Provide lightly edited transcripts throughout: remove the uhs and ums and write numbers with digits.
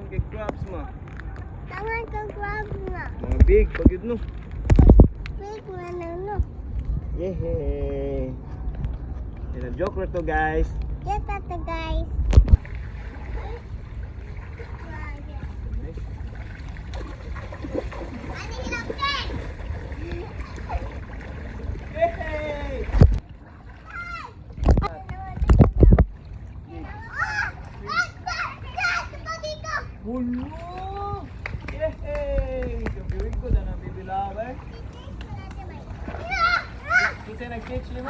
Dagan kay crabs mo. Tangan kang crab nga. Mga big, pagid no. Big man no. Yehey! Yan ang joke to guys. Get that guys. Ano hinapin? Yehey! Hulo! Yehey! Kabiwin ko na nabibilaw eh. Kita nag-catch lima?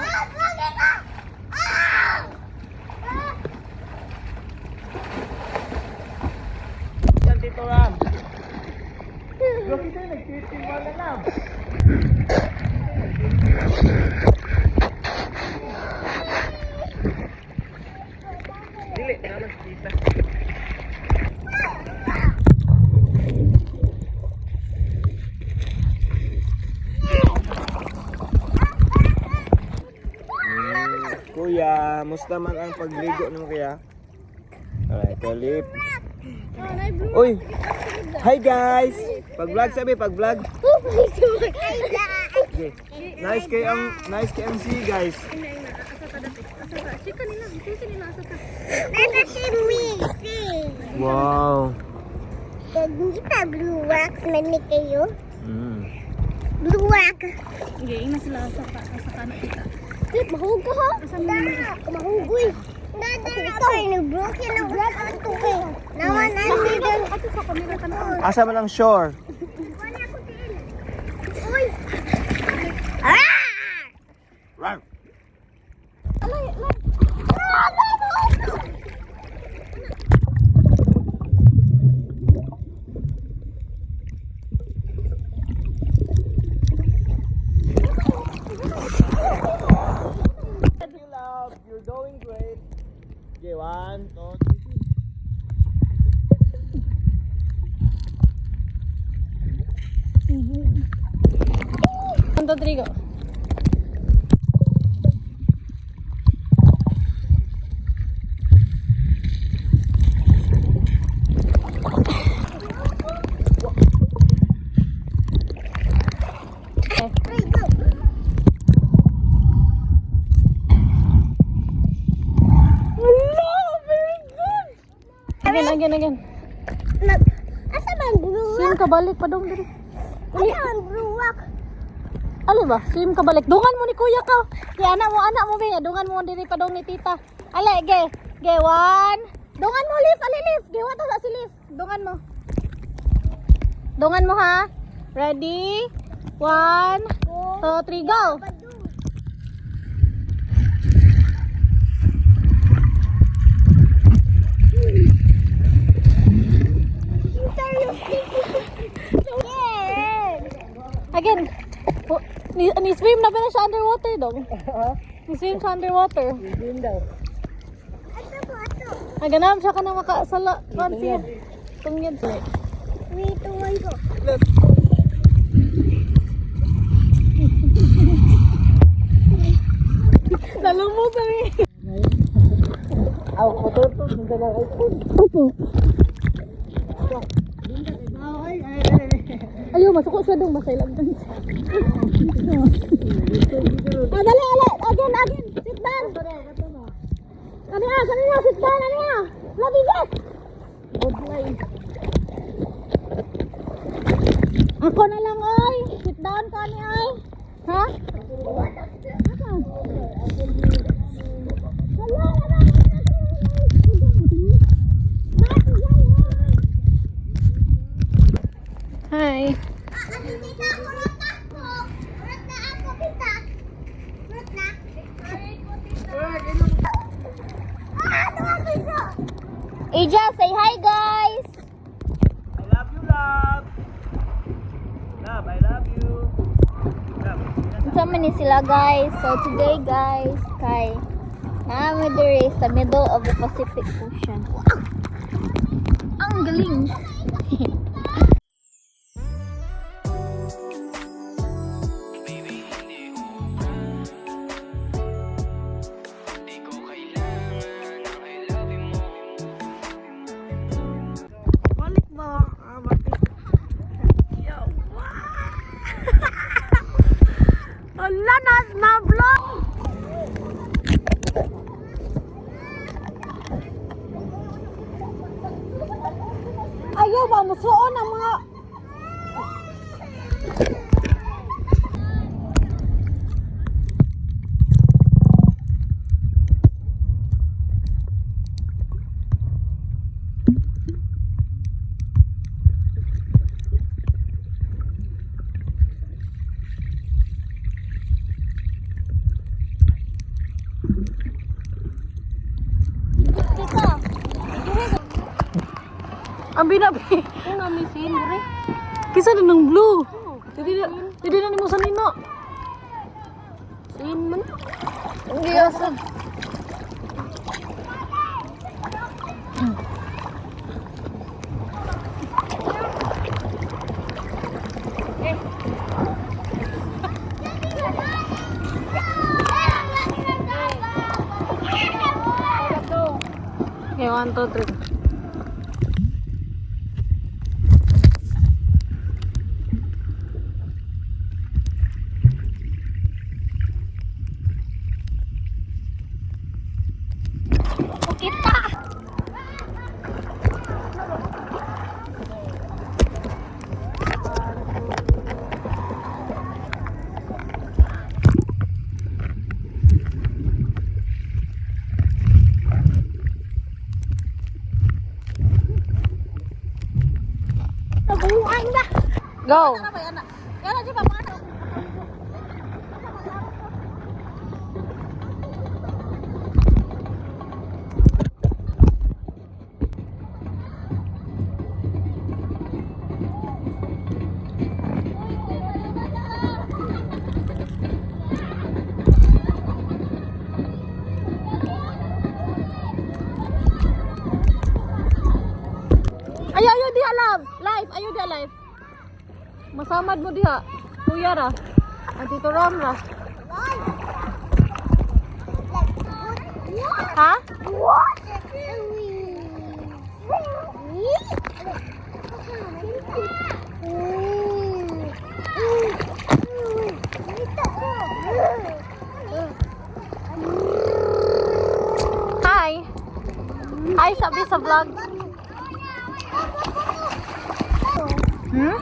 Yan Tito Ram. Bro, kita nag-catch lima na lang. Dili, naman kita. Kuya, musta man ang pagligo nimo kuya? Alright, Tulip. Uy! Hi guys! Pag-vlog sabi, pag-vlog. Okay. Nice kay MC guys. Wow. Kita blue wax man kayo. Mm. Blue wax. Okay, ina sila sa kanan kita. Wait, mahug ka ha? Mahugoy. Ikaw ay nag-broken ang vlog ato kay. Naman na siya. Ato sa kamera ka na. Asa man ang shore? Uy! Ah! Run! You're doing great. Okay, 1, 2, 1, 2, 3, go. Again. Asa man blue Sim wax? ka balik pa dong diri. Asa man blue wax? Ali ba? Sim ka balik. Dungan mo ni kuya ka. Di anak mo ba? Dungan mo diri pa dong ni tita. Ale, ge. Ge 1. Dungan mo lift, ali lift. Ge wa ta sa si lift. Dungan mo. Dungan mo ha. Ready? 1, 2, 3, go. Again. Ni swim na ba na siya underwater dong? Ni swim sa underwater. Swim daw. Naganam siya ka na makasala. Pansin. Tungyan siya. Wait, tuwan ko. Nalumot na rin. Aw, matuto, hindi na iPhone. Opo. Ayaw, masuko siya dong. Masailag dong. Dali. Again. Sit down. Kanina, sit down. Love you, guys. Good night. Ako na lang, oy. Sit down ka ni, oy. Ha? Hi. Ija, say hi guys. I love you, love. Love, I love you. Love. Sama ni sila guys. So today guys, kay namin diri sa middle of the Pacific Ocean. Wow! Ang galing. Ayaw ba musuon ang mga ang binabi. Kung namin sin, dire. Kisa na ng blue. Hindi na ni mo sa nino. Sin man. Hindi asa. Okay, 1, 2, 3. Kita. Tabuan ba? Go. Yan aja pa paano? Ayo diha live. Ayo diha live. Masamad mo diha. Kuya ra. Ang Tito Ram ra. Ha? What? Hi. Hi sabi sa vlog. Hmm?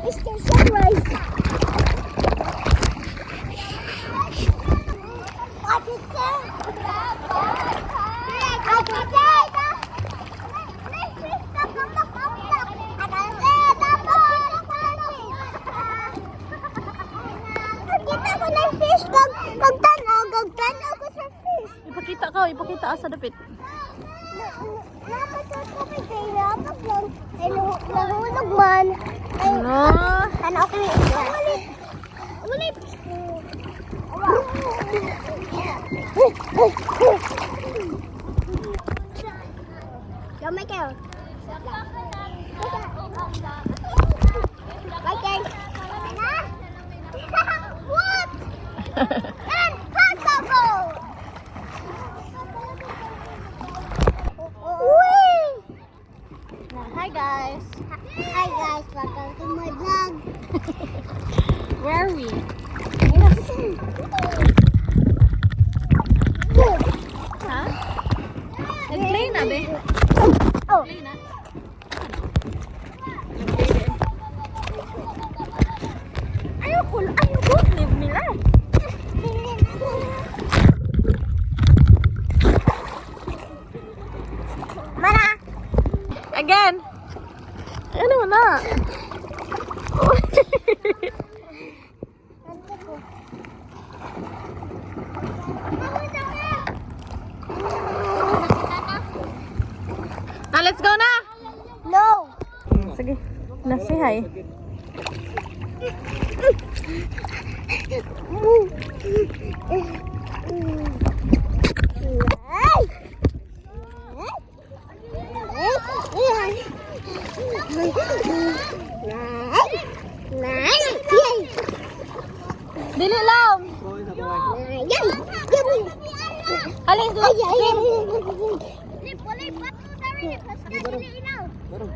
Mr. Sunrise. Ipakita asa dapit. Nahulog man. Ano? Ano ako yung ulit. Gamay kayo. Bye guys. What? Impossible! Hi guys. Hi guys, welcome to my vlog. Where are we? Ha? Nag-play na be? Oh. Play na. Ayoko. Leave me lang. Mana? Again. Ano mo na? Let's go na. No. Sige. Na-say hi. Ay! Barog.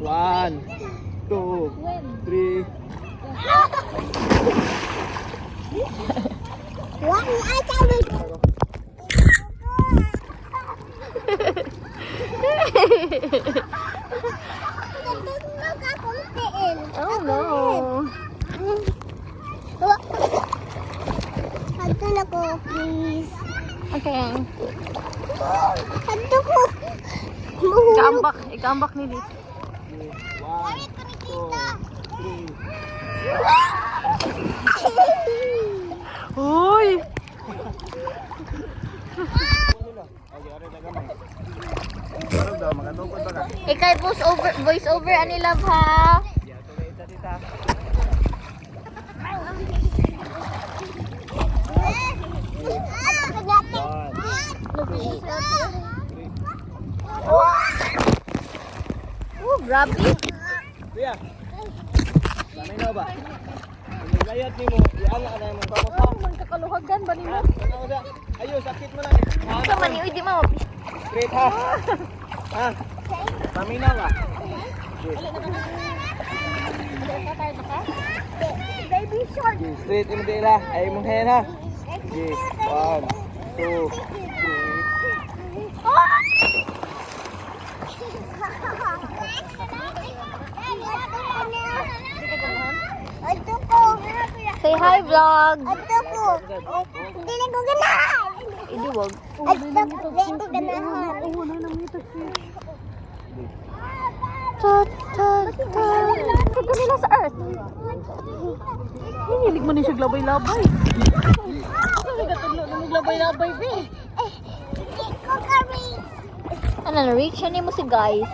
One, two, three. Oh no. Hanto na ko, please. Okay. Hanto ko. Ikambak ni Liz. One, two, three. Uy! Barog daw, makatukod ba ka? Ikay voice over ani love ha. Yeah, tuloy ita tita. Oh, grabe. Kuya. Sanay na ba? Ang gayat ni mo, iala ka na yung mga Oh, man kakaluhagan ba nimo? Ayo, sakit mo lang eh. Ito man yun, di mo. Straight ha. Ha? Paminaw ka. Baby short. Okay, straight in the ila. Ay mong hand ha. Okay, one, two, three. Ato ko. Say hi, vlog. Ato ko. Hindi na ko ganahan. Hindi wag. Ato ko. Hindi ko ganahan. Kanila sa earth. Hinilig man ni siya labay-labay. Nagatudlo na maglabay-labay, be. Ano, na-reach niya mo si guys.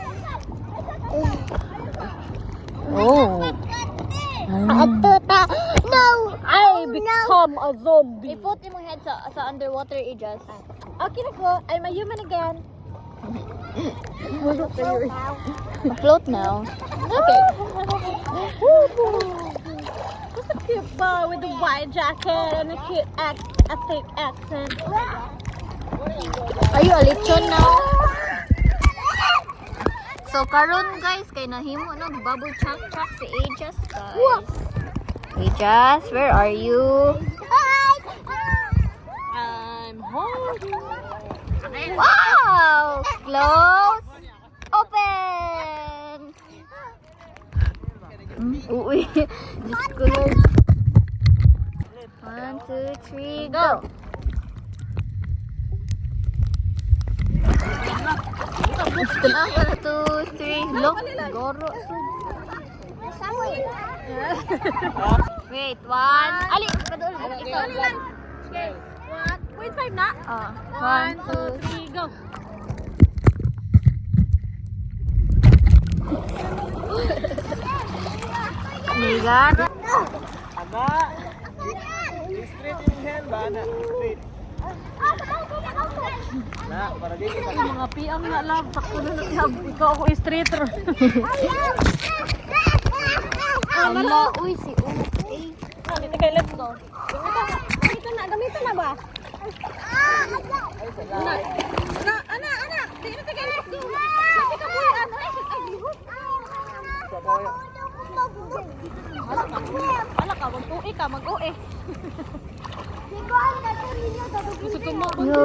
Oh. Ato ta. No. I become a zombie. I-put mo head sa underwater ages. Okay na ko. I'm a human again. Float now. Okay. What's a cute boy with a white jacket and a cute a thick accent? Are you a lechon now? So karon guys, kay nahimo no bubble chuck si Ajas guys. Ajas, where are you? I'm home. Wow! Close. Open. Uy. Diyos ko Lord. 1, 2, 3, go. Gusto na. 1, 2, 3. Look. Goro. Wait, 1. Ali, kadul. Ikaw. Okay. 1.5 na? 1, 2, 3, go. Nigar. Ama! Straight in hand ba na? Straight. Na, para dito ka. Mga piang na love. Sakto na naghab. Ikaw ako streeter. Ala, uy, si Uy. Dito kay let's go. Gamitan na ba? Anak. Dito kay let's go. Sabi ka po yan. Ala ka, mag-uwi ka, mag-uwi. Gusto ko mo. You